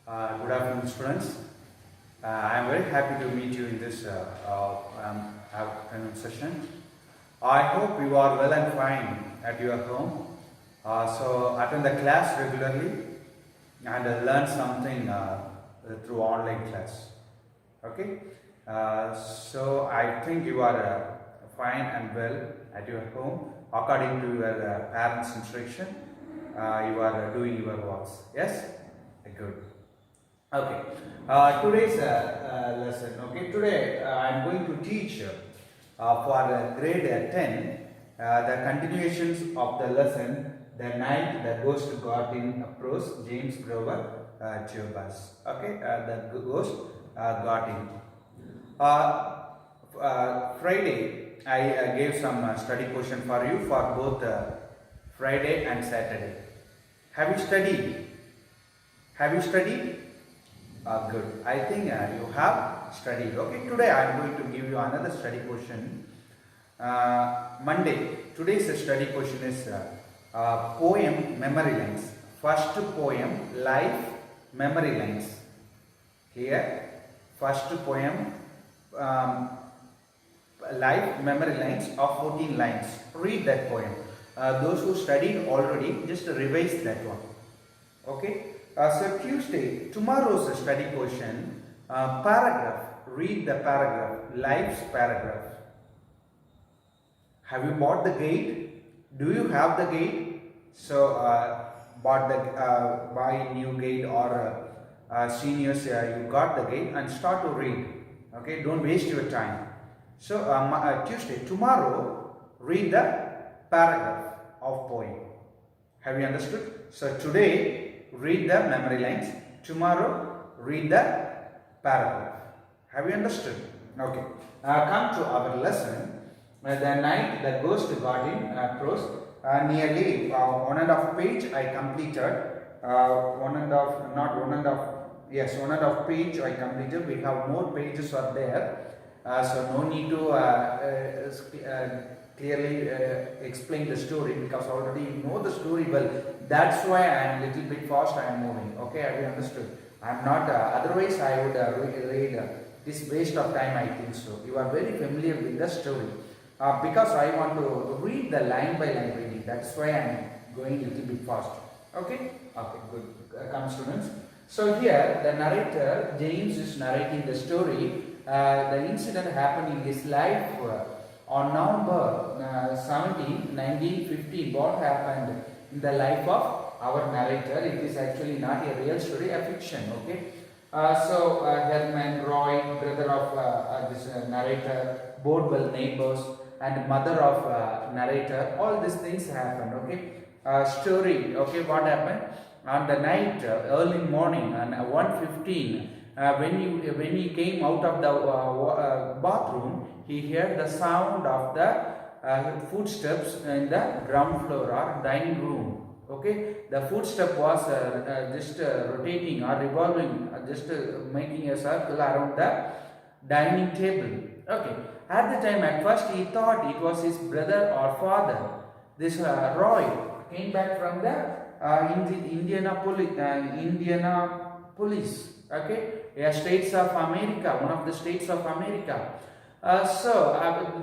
Good afternoon, students. I am very happy to meet you in this afternoon session. I hope you are well and fine at your home. So attend the class regularly and learn something through online class. Okay. So I think you are fine and well at your home according to your parents' instruction. You are doing your works. Yes. Good. Okay. Today's lesson. Okay. Today I am going to teach for grade 10 the continuations of the lesson "The Night the Ghost Got in" Prose, James Grover Chubas. Okay. The ghost got in. Friday I gave some study question for you for both Friday and Saturday. Have you studied? Have you studied? Good. I think you have studied. Okay. Today I am going to give you another study question. Monday. Today's study question is poem memory lines. First poem life memory lines. Here, first poem life memory lines of 14 lines. Read that poem. Those who studied already, just revise that one. Okay. So Tuesday, tomorrow's study question, paragraph. Read the paragraph. Life's paragraph. Have you bought the gate? Do you have the gate? So buy new gate or seniors, you got the gate and start to read. Okay, don't waste your time. So Tuesday, tomorrow, read the paragraph of poem. Have you understood? So today, read the memory lines. Tomorrow, read the paragraph. Have you understood? Okay. Come to our lesson. The night the ghost got in prose. Nearly 1.5 page I completed. 1.5 page I completed. We have more pages are there. So no need to clearly explain the story because already you know the story well. That's why I am little bit fast. I am moving. Okay, have you understood? I am not. Otherwise, I would read. This waste of time. I think so. You are very familiar with the story because I want to read the line by line reading. That's why I am going little bit fast. Okay. Okay. Good. Come students. So here the narrator James is narrating the story. The incident happened in his life. On November 17, 1950, what happened in the life of our narrator? It is actually not a real story, a fiction. Okay. So Herman, Roy, brother of this narrator, both were neighbors, and mother of narrator. All these things happened. Okay. Story. Okay. What happened on the night, early morning, and 1:15. When he came out of the bathroom, he heard the sound of the footsteps in the ground floor or dining room. Okay, the footstep was just rotating or revolving, just making a circle around the dining table. Okay, at the time, at first he thought it was his brother or father. This Roy came back from the Indianapolis. Okay, states of America, one of the states of America.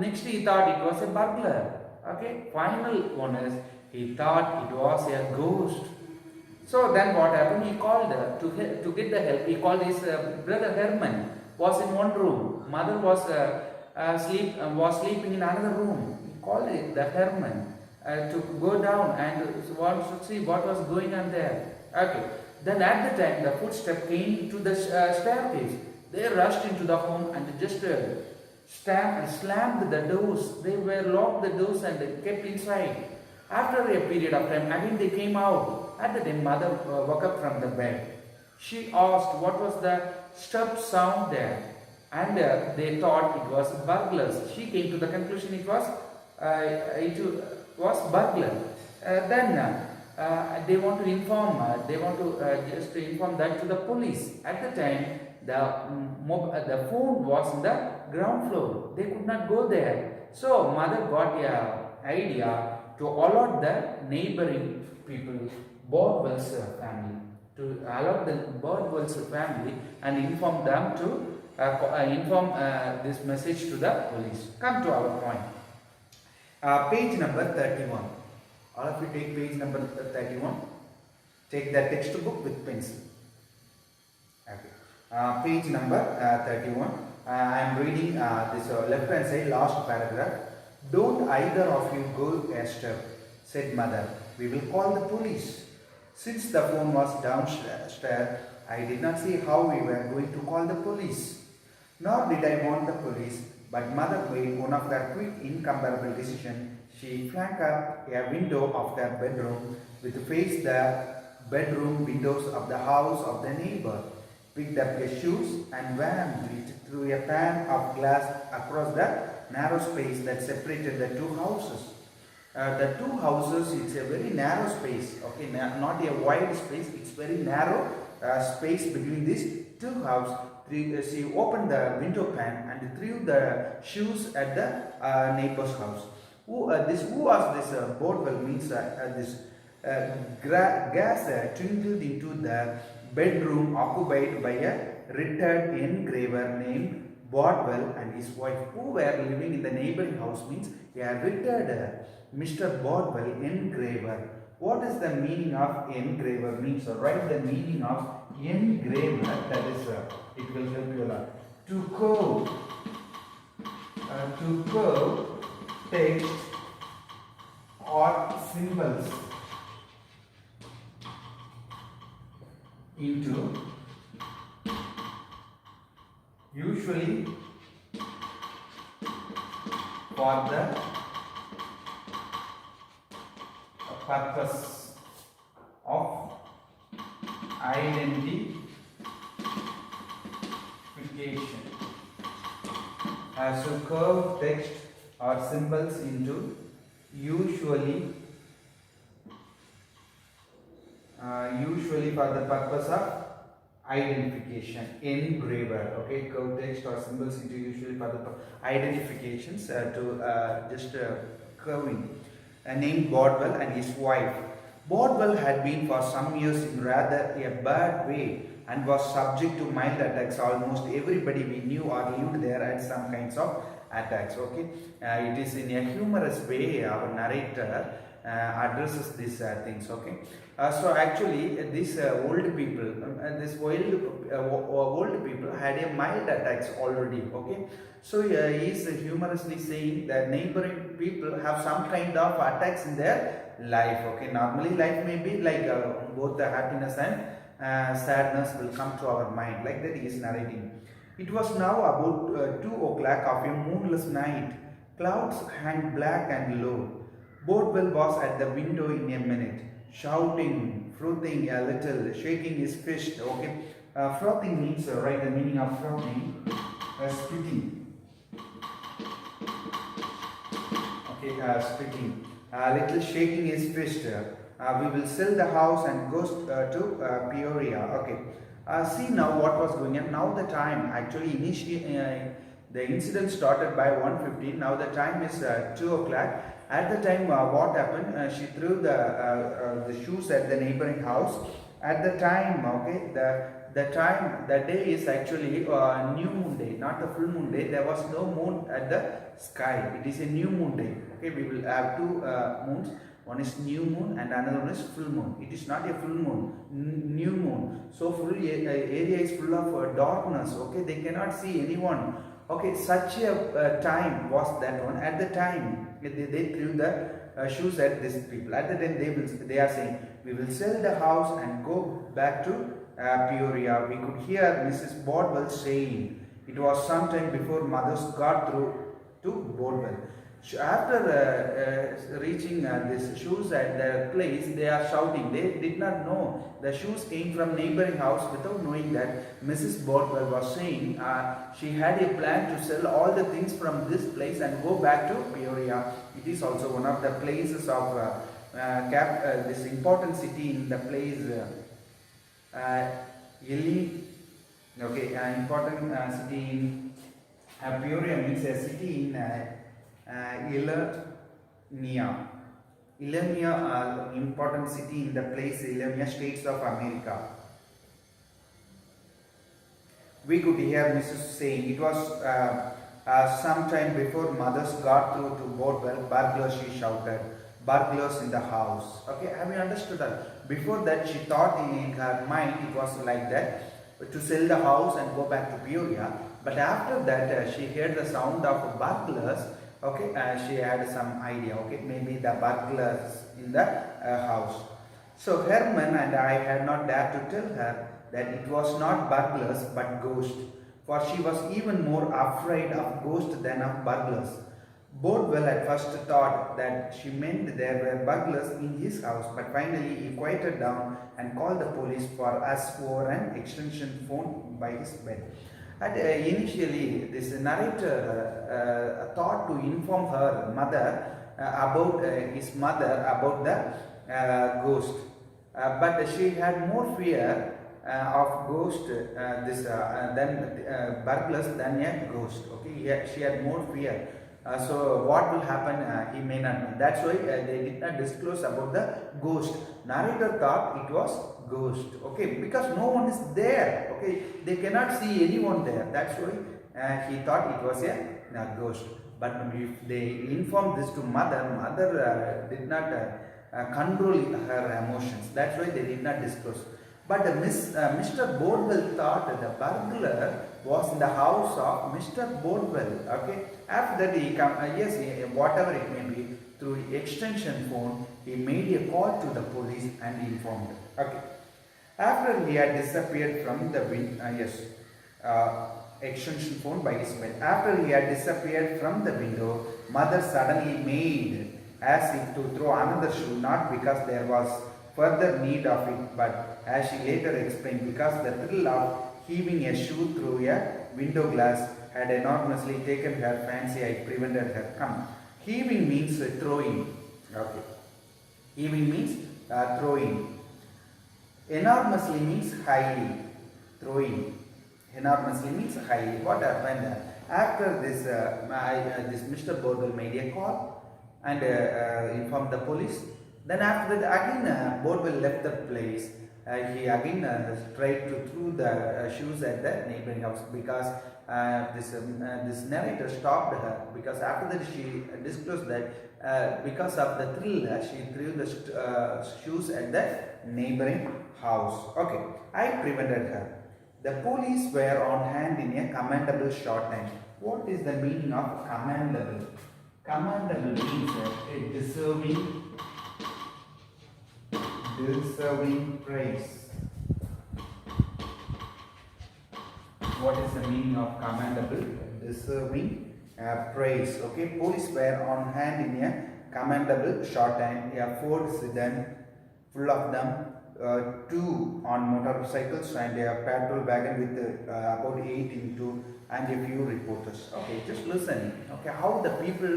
Next he thought it was a burglar. Okay, final one is he thought it was a ghost. So then what happened? He called to get the help. He called his brother Herman. Was in one room. Mother was sleeping in another room. He called the Herman to go down and want to see what was going on there. Okay. Then at the time the footstep came to the staircase. They rushed into the home and just slammed the doors. They were locked the doors and kept inside. After a period of time, again they came out. At the time, mother woke up from the bed. She asked what was the step sound there, and they thought it was burglars. She came to the conclusion it was burglar. Then they want to inform. Just inform that to the police. At the time, the phone was in the ground floor. They could not go there. So mother got a idea to allot the neighboring people, Bordwell's family. to alert the Birdwell's family and inform them to inform this message to the police. Come to our point. Page number 31. All of you take page number 31. Take the textbook with pencil. Okay. Page number 31. I am reading this left hand side last paragraph. Don't either of you go, Esther, said mother. We will call the police. Since the phone was downstairs, I did not see how we were going to call the police. Nor did I want the police, but mother made one of her quick, incomparable decisions. She flanked up a window of their bedroom with face the bedroom windows of the house of the neighbor, picked up her shoes and whammed it through a pane of glass across the narrow space that separated the two houses. The two houses, it's a very narrow space, okay, not a wide space, it's very narrow space between these two houses. She opened the window pane and threw the shoes at the neighbor's house. Who was this Boardwell means this gas twinkled into the bedroom occupied by a retired engraver named Boardwell and his wife, who were living in the neighboring house. Means a retired Mr. Boardwell, engraver. What is the meaning of engraver? Means write the meaning of engraver. That is, it will help you a lot. To curve text or symbols into usually for the purpose of identification. So curve text or symbols into usually for the purpose of identification. Engraver, okay, curve text or symbols into usually for the identifications curving. Named Boardwell and his wife. Boardwell had been for some years in rather a bad way and was subject to mild attacks. Almost everybody we knew or lived there had some kinds of attacks. Okay, it is in a humorous way our narrator addresses these things. Okay, so actually these old people, old people had a mild attacks already. Okay, so he is humorously saying that neighboring people have some kind of attacks in their life. Okay, normally life may be like both the happiness and sadness will come to our mind. Like that he is narrating. It was now about 2 o'clock of a moonless night. Clouds hung black and low. Boardwell was at the window in a minute, shouting, frothing a little, shaking his fist. Okay, frothing means, write the meaning of frothing, spitting. Okay, spitting. Little shaking his fist. We will sell the house and go to Peoria. Okay. See now what was going on. Now the time, actually initially the incident started by 1:15. Now the time is 2 o'clock. At the time what happened, she threw the shoes at the neighboring house. At the time, okay, the day is actually new moon day, not a full moon day. There was no moon at the sky. It is a new moon day. Okay, we will have two moons. One is new moon and another one is full moon. It is not a full moon, new moon. So full area is full of darkness. Okay, they cannot see anyone. Okay, such a time was that one. At the time, they threw the shoes at these people. At the time, they are saying, we will sell the house and go back to Peoria. We could hear Mrs. Boardwell saying, it was some time before mothers got through to Boardwell. After reaching these shoes at their place, they are shouting. They did not know the shoes came from neighboring house without knowing that Mrs. Boardwell was saying she had a plan to sell all the things from this place and go back to Peoria. It is also one of the places of this important city in the place important city in Peoria means a city in Illinois, important city in the place Illinois, States of America. we could hear Mrs. saying it was sometime before mothers got through to Boardwell. Burglars, she shouted. Burglars in the house. Okay, have you understood that? Before that, she thought in her mind it was like that, to sell the house and go back to Peoria. But after that, she heard the sound of burglars. Okay, she had some idea. Okay, maybe the burglars in the house. So Herman and I had not dared to tell her that it was not burglars but ghosts, for she was even more afraid of ghosts than of burglars. Boardwell at first thought that she meant there were burglars in his house, but finally he quieted down and called the police for us over an extension phone by his bed. And initially, this narrator thought to inform her mother about his mother about the ghost, but she had more fear of ghost than burglars than a ghost. Okay, she had more fear. So what will happen, he may not know. That's why they did not disclose about the ghost. Narrator thought it was ghost. Okay, because no one is there. Okay, they cannot see anyone there. That's why he thought it was a ghost. But if they informed this to mother, mother did not control her emotions. That's why they did not disclose. But Mr. Boardwell thought that the burglar was in the house of Mr. Boardwell. Okay. After that, he whatever it may be, through extension phone, he made a call to the police and informed. Okay. After he had disappeared from the extension phone by his bed. After he had disappeared from the window, mother suddenly made as if to throw another shoe, not because there was further need of it, but as she later explained, because the thrill of heaving a shoe through a window glass had enormously taken her fancy. I prevented her. Come, heaving means throwing. Okay, heaving means throwing. Enormously means highly. Throwing. Enormously means highly. What happened? After this, this Mr. Boardwell made a call and informed the police. Then after that, again Boardwell left the place. He again tried to throw the shoes at the neighboring house, because this narrator stopped her, because after that she disclosed that because of the thrill she threw the shoes at the neighboring house. Okay, I prevented her. The police were on hand in a commendable short time. What is the meaning of commendable? Commendable means a deserving praise. What is the meaning of commendable? Deserving praise. Okay, police were on hand in a commendable short time. A Ford sedan full of them, 2 on motorcycles and a patrol wagon with about 8 into and a few reporters. Okay, just listen. Okay, how the people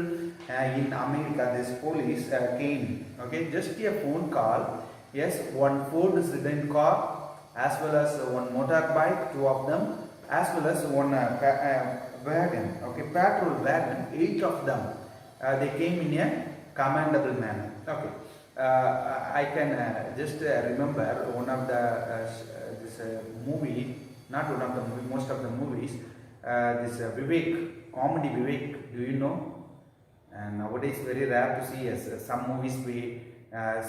in America, this police came. Okay, just a phone call. Yes, one Ford sedan car, as well as one motorbike, 2 of them, as well as one wagon. Okay, patrol wagon, 8 of them. They came in a commendable manner. Okay, I can just remember one of the this movie, not one of the movie, most of the movies. This Vivek, comedy Vivek. Do you know? And nowadays very rare to see. Yes, some movies we have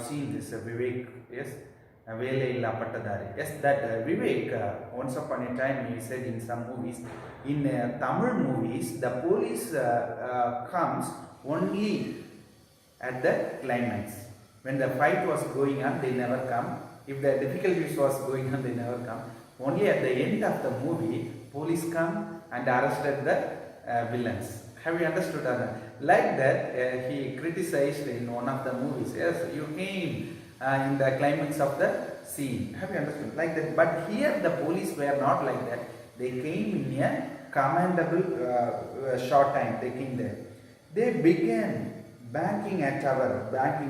seen this Vivek. Yes, Vele illa Pattadari. Yes, that Vivek. Once upon a time, he said in some movies, in Tamil movies, the police comes only at the climax. When the fight was going on, they never come. If the difficulties was going on, they never come. Only at the end of the movie, police come and arrested the villains. Have you understood that? Like that, he criticized in one of the movies. Yes, you came in the climax of the scene. Have you understood? Like that. But here the police were not like that. They came in a commendable short time. They came there. They began banking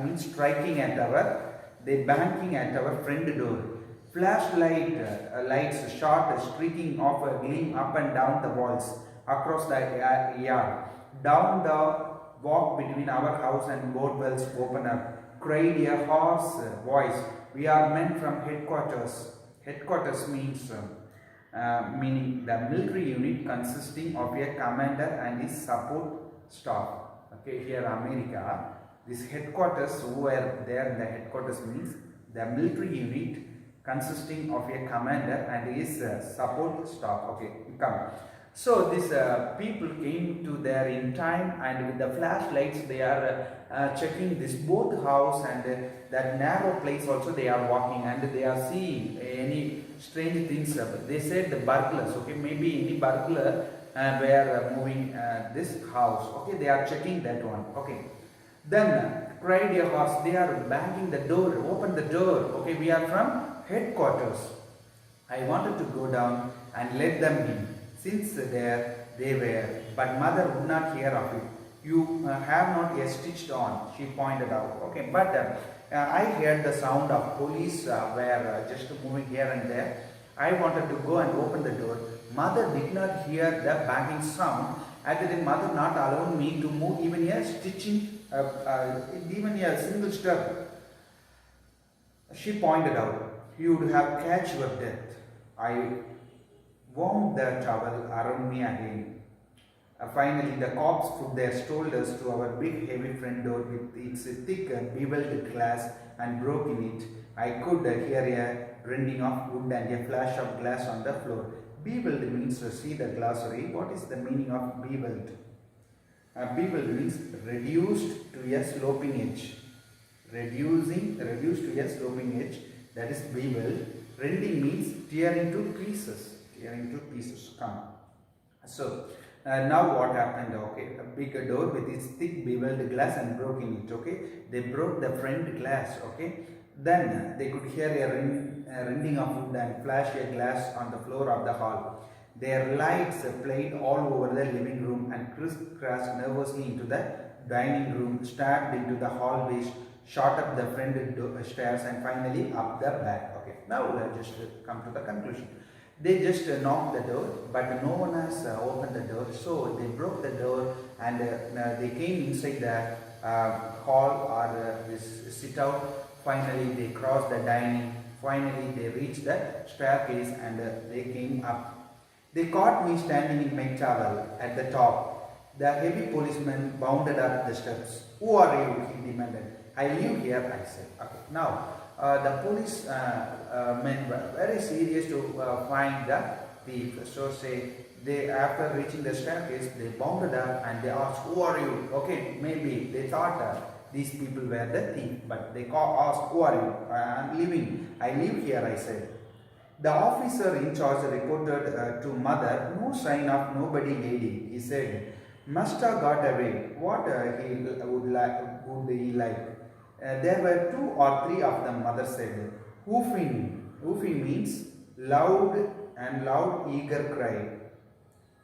means striking at our friend door. Flashlight lights shot streaking off a gleam up and down the walls across the yard. Down the walk between our house and Boardwell's open up, cried a hoarse voice. We are men from headquarters. Headquarters means meaning the military unit consisting of a commander and his support staff. Okay, here America, this headquarters, who were there in the headquarters means the military unit consisting of a commander and his support staff. Okay, come. So these people came to there in time, and with the flashlights they are checking this both house and that narrow place also they are walking, and they are seeing any strange things. They said the burglars, okay, maybe any burglar were moving this house. Okay, they are checking that one. Okay, then cried a horse. They are banging the door. Open the door. Okay, we are from headquarters. I wanted to go down and let them in. Since there they were, but mother would not hear of it. You have not yet stitched on, she pointed out. Okay, but I heard the sound of police were just moving here and there. I wanted to go and open the door. Mother did not hear the banging sound. And then mother not allowed me to move even a stitching, even a single step. She pointed out, you would have catch your death. I wound the towel around me again. Finally, the cops put their shoulders to our big heavy front door with its thick beveled glass and broke in it. I could hear a rending of wood and a flash of glass on the floor. Beveled means, see the glossary. What is the meaning of beveled? Beveled means reduced to a sloping edge. Reduced to a sloping edge, that is beveled. Rending means tearing to pieces. Come. So now what happened? Okay, a big door with its thick beveled glass and broke in it. Okay, they broke the front glass. Okay, then they could hear a rending of wood and flash a glass on the floor of the hall. Their lights played all over the living room and crisscrossed nervously into the dining room, stabbed into the hallways, shot up the front stairs, and finally up the back. Okay, now we'll just come to the conclusion. They just knocked the door, but no one has opened the door. So they broke the door and they came inside the hall or this sit out. Finally, they crossed the dining. Finally, they reached the staircase and they came up. They caught me standing in my towel at the top. The heavy policeman bounded up the steps. Who are you? He demanded. I live here, I said. Okay, now. The police men were very serious to find the thief. So they after reaching the staircase, they bounded up and they asked, "Who are you?" Okay, maybe they thought these people were the thief, but they asked, "Who are you?" I live here, I said. The officer in charge reported to mother, "No sign of nobody, lady." He said, "Must have got away. What would he like?" There were 2 or 3 of them, mother said. Hoofing. Hoofing means loud and loud, eager cry.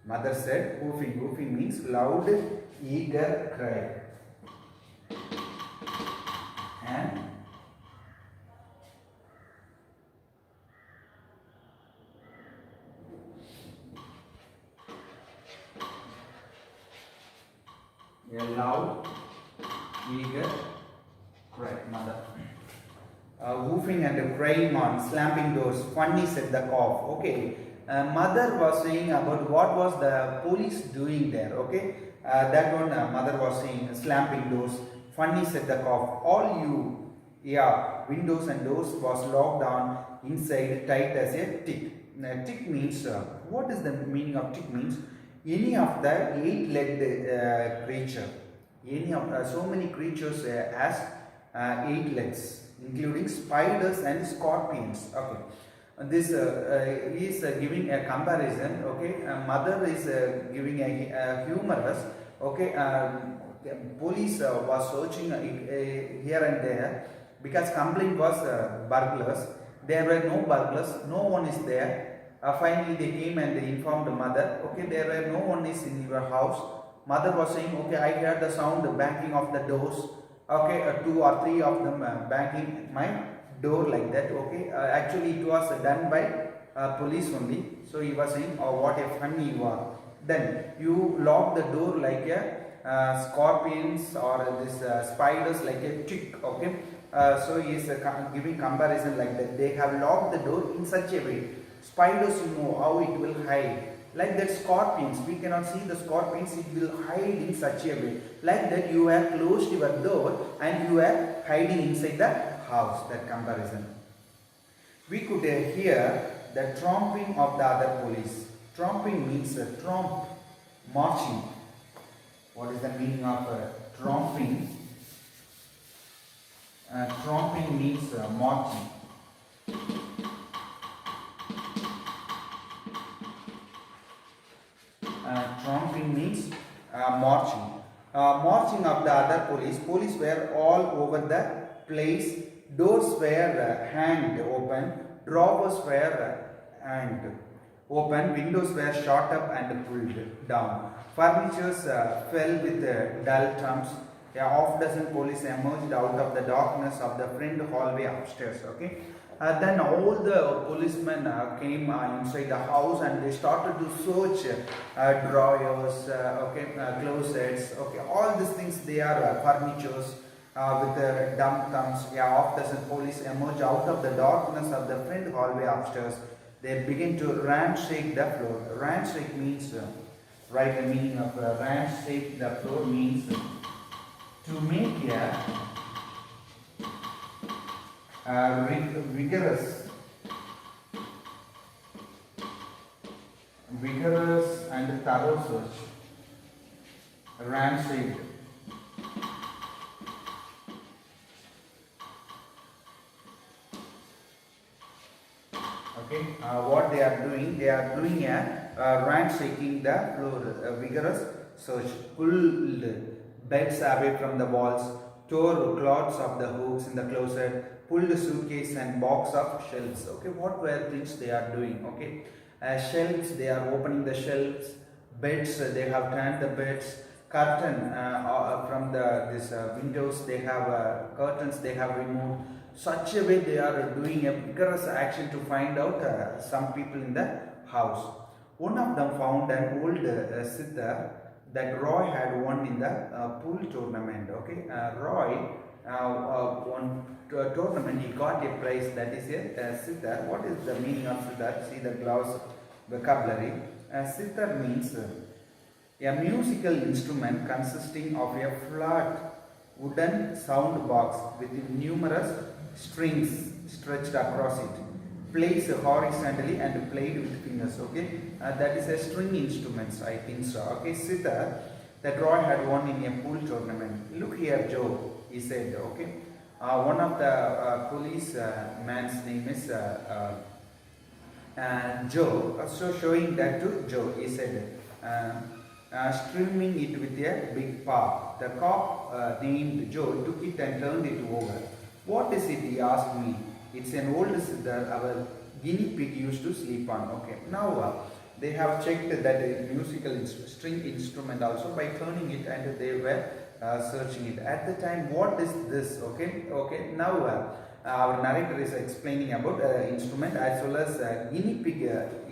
Mother said hoofing. Hoofing means loud, eager cry. And a loud, eager cry, mother. Woofing and crying on, slamming doors. Funny, said the cough. Okay, mother was saying about what was the police doing there. Okay, that one mother was saying, slamming doors. Funny, said the cough. All you, yeah, windows and doors was locked on inside, tight as a tick. Tick means, what is the meaning of tick means? Any of the 8-legged creature. Any of so many creatures has 8 legs, including spiders and scorpions. Okay, this is giving a comparison. Okay, mother is giving a humorous. Okay, police was searching here and there because complaint was burglars. There were no burglars. No one is there. Finally, they came and they informed the mother. Okay, there were no one is in your house. Mother was saying, okay, I heard the sound, the banging of the doors. Okay, 2 or 3 of them banging my door like that. Okay, actually it was done by police only. So he was saying, oh, what a funny you are. Then you lock the door like a scorpions or this spiders like a tick. Okay, so he is giving comparison like that. They have locked the door in such a way. Spiders, you know how it will hide. Like that scorpions, we cannot see the scorpions, it will hide in such a way. Like that you have closed your door and you are hiding inside the house, that comparison. We could hear the tromping of the other police. Tromping means tromp, marching. What is the meaning of tromping? Tromping means marching. Tromping means marching. Marching of the other police. Police were all over the place. Doors were hanged open. Drawers were hanged open. Windows were shot up and pulled down. Furnitures fell with dull thumps. A half dozen police emerged out of the darkness of the front hallway upstairs. Okay. Then all the policemen came inside the house and they started to search drawers, closets, all these things. They are furnitures with dumb thumbs. Yeah, half dozen police emerged out of the darkness of the front hallway upstairs. They begin to ransack the floor. Ransack means, right, the meaning of ransack the floor means to make a vigorous and thorough search. Ransack. Okay, what they are doing a ransacking the floor, a vigorous search. Pulled beds away from the walls, tore cloths of the hooks in the closet, pulled a suitcase and box of shelves. Okay, what were things they are doing? Okay, shelves, they are opening the shelves. Beds, they have turned the beds. Curtain from this windows, they have curtains they have removed. Such a way they are doing a vigorous action to find out some people in the house. One of them found an old sitar that Roy had won in the pool tournament. Okay, Roy won a tournament. He got a prize, that is a sitar. What is the meaning of sitar? See the gloves vocabulary. Sitar means a musical instrument consisting of a flat wooden sound box with numerous strings stretched across it, placed horizontally and played with fingers. Okay, that is a string instruments, I think so. Okay, sitar that Roy had won in a pool tournament. Look here, Joe, he said. Okay, one of the police man's name is Joe. So showing that to Joe, he said, streaming it with a big paw. The cop named Joe took it and turned it over. What is it? He asked me. It's an old sitar our guinea pig used to sleep on. Okay, now they have checked that musical string instrument also by turning it, and they were searching it. At the time, what is this? Okay, now our narrator is explaining about instrument as well as guinea pig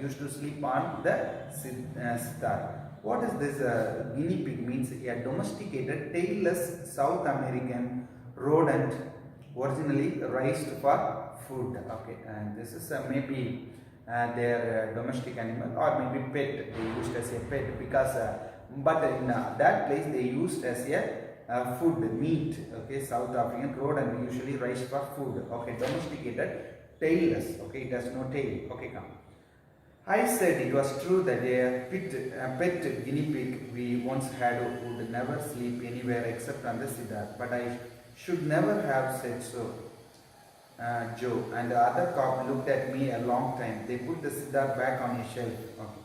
used to sleep on the sitar. What is this guinea pig? Means a domesticated tailless South American rodent originally raised for food. Okay, and this is maybe their domestic animal or maybe pet. They used as a pet because but in that place they used as a food, meat. Okay, South African rodent usually raised for food. Okay, domesticated, tailless. Okay, it has no tail. Okay, come. I said it was true that a pet guinea pig we once had would never sleep anywhere except on the sitar, but I should never have said so, Joe. And the other cop looked at me a long time. They put the sitar back on his shelf. Okay.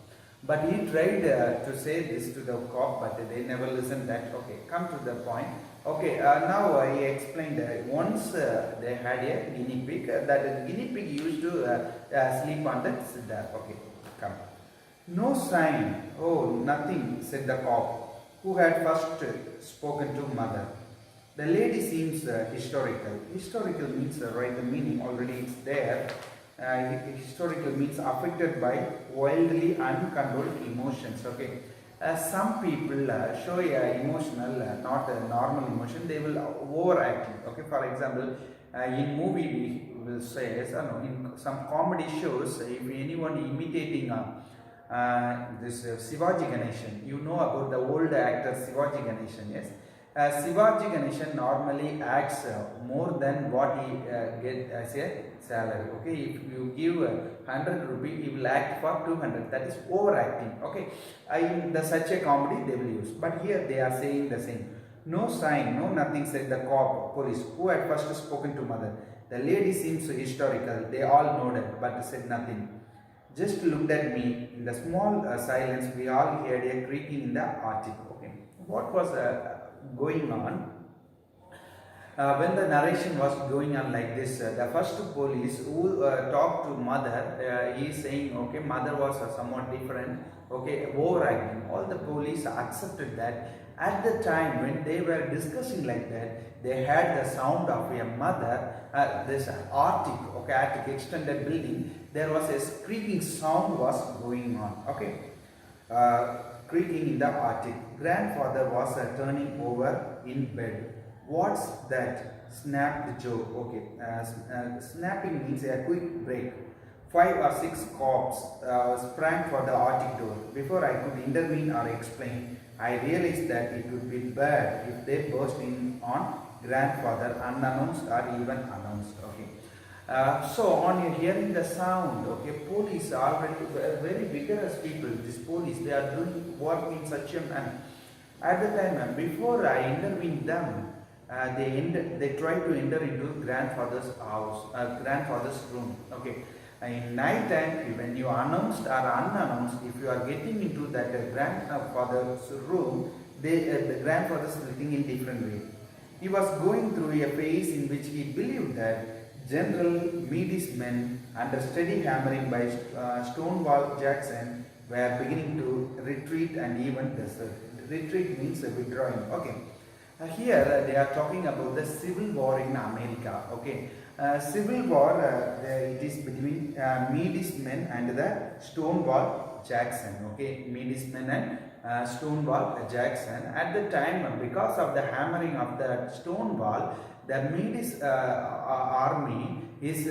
But he tried to say this to the cop, but they never listened that. Okay, come to the point. Okay, now he explained that once they had a guinea pig, that guinea pig used to sleep on the sitar. Okay, come. No sign. Oh, nothing, said the cop, who had first spoken to mother. The lady seems historical. Historical means, right, the meaning already it's there. Historical means affected by wildly uncontrolled emotions. Okay, some people show emotional, not a normal emotion. They will overact. Okay, for example, in movie will say, no, in some comedy shows, if anyone imitating this Shivaji Ganeshan, you know about the old actor Shivaji Ganeshan, yes? Shivaji Ganeshan normally acts more than what he get as a salary. Okay, if you give 100 rupee, he will act for 200. That is overacting. Okay, in the such a comedy they will use. But here they are saying the same. No sign, no nothing, said the cop, police, who had first spoken to mother. The lady seems historical. They all nodded, but said nothing. Just looked at me. In the small silence, we all heard a creaking in the attic. Okay, what was going on? When the narration was going on like this, the first police who talked to mother, he is saying, okay, mother was somewhat different, okay, overacting. All the police accepted that. At the time when they were discussing like that, they had the sound of a mother, this attic, okay, attic extended building, there was a creaking sound was going on, okay, creaking in the attic. Grandfather was turning over in bed. What's that? Snapped Joe. Okay, snapping means a quick break. 5 or 6 cops sprang for the attic door. Before I could intervene or explain, I realized that it would be bad if they burst in on grandfather unannounced or even announced. Okay. So on hearing the sound, okay, police are very vigorous people. This police, they are doing work in such a manner. At the time, before I intervened them, they try to enter into grandfather's house, grandfather's room. Okay, in night time, when you announced or unannounced, if you are getting into that grandfather's room, the grandfather is sitting in different way. He was going through a phase in which he believed that General Meade's men, under steady hammering by Stonewall Jackson, were beginning to retreat and even desert. Retreat means withdrawing. Okay. Here they are talking about the civil war in America. Okay, civil war it is between Meade's men and the Stonewall Jackson. Okay, Meade's men and Stonewall Jackson. At the time, because of the hammering of the Stonewall, the Meade's army is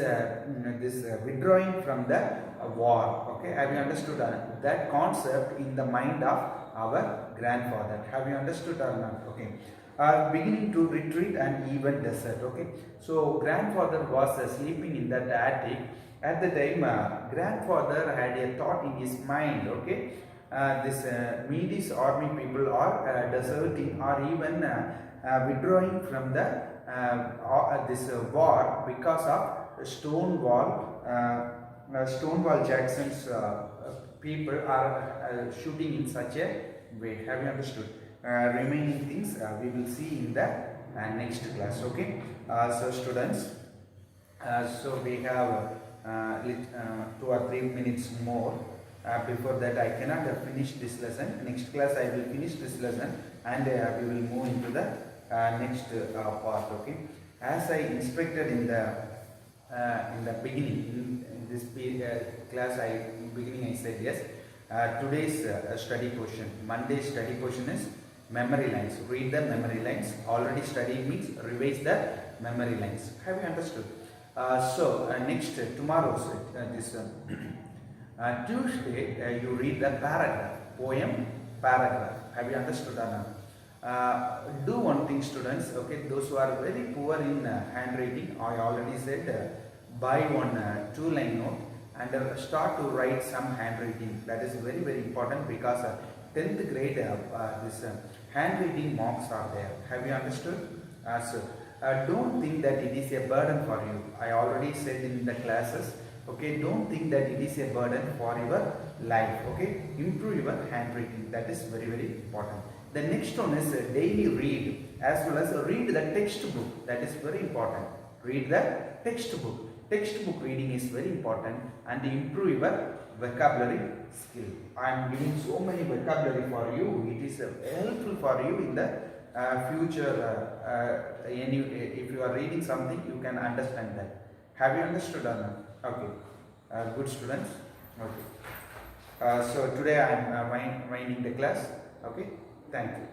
withdrawing from the war. Okay, have you understood that concept in the mind of our grandfather? Have you understood or not? Okay. Beginning to retreat and even desert. Okay, so grandfather was sleeping in that attic. At the time, grandfather had a thought in his mind. Okay, this Meade's army people are deserting or even withdrawing from the this war because of Stonewall Jackson's people are shooting in such a way. Have you understood? Remaining things we will see in the next class. Okay, so students, so we have 2 or 3 minutes more. Before that, I cannot finish this lesson. Next class I will finish this lesson and we will move into the next part. Okay, as I instructed in the beginning, in this class, beginning I said yes. Today's study question, Monday's study question is memory lines. Read the memory lines. Already studied means revise the memory lines. Have you understood? Next tomorrow's Tuesday you read the paragraph, poem paragraph. Have you understood or not? Do one thing, students. Okay, those who are very poor in handwriting, I already said buy one 2-line note and start to write some handwriting. That is very, very important because 10th grade this handwriting marks are there. Have you understood? Don't think that it is a burden for you. I already said in the classes. Okay, don't think that it is a burden for your life. Okay, improve your handwriting. That is very, very important. The next one is daily read as well as read the textbook. That is very important. Read the textbook. Textbook reading is very important and improve your vocabulary skill. I am giving so many vocabulary for you. It is helpful for you in the future. If you are reading something, you can understand that. Have you understood or not? Okay. Good students. Okay. So today I am winding the class. Okay. Thank you.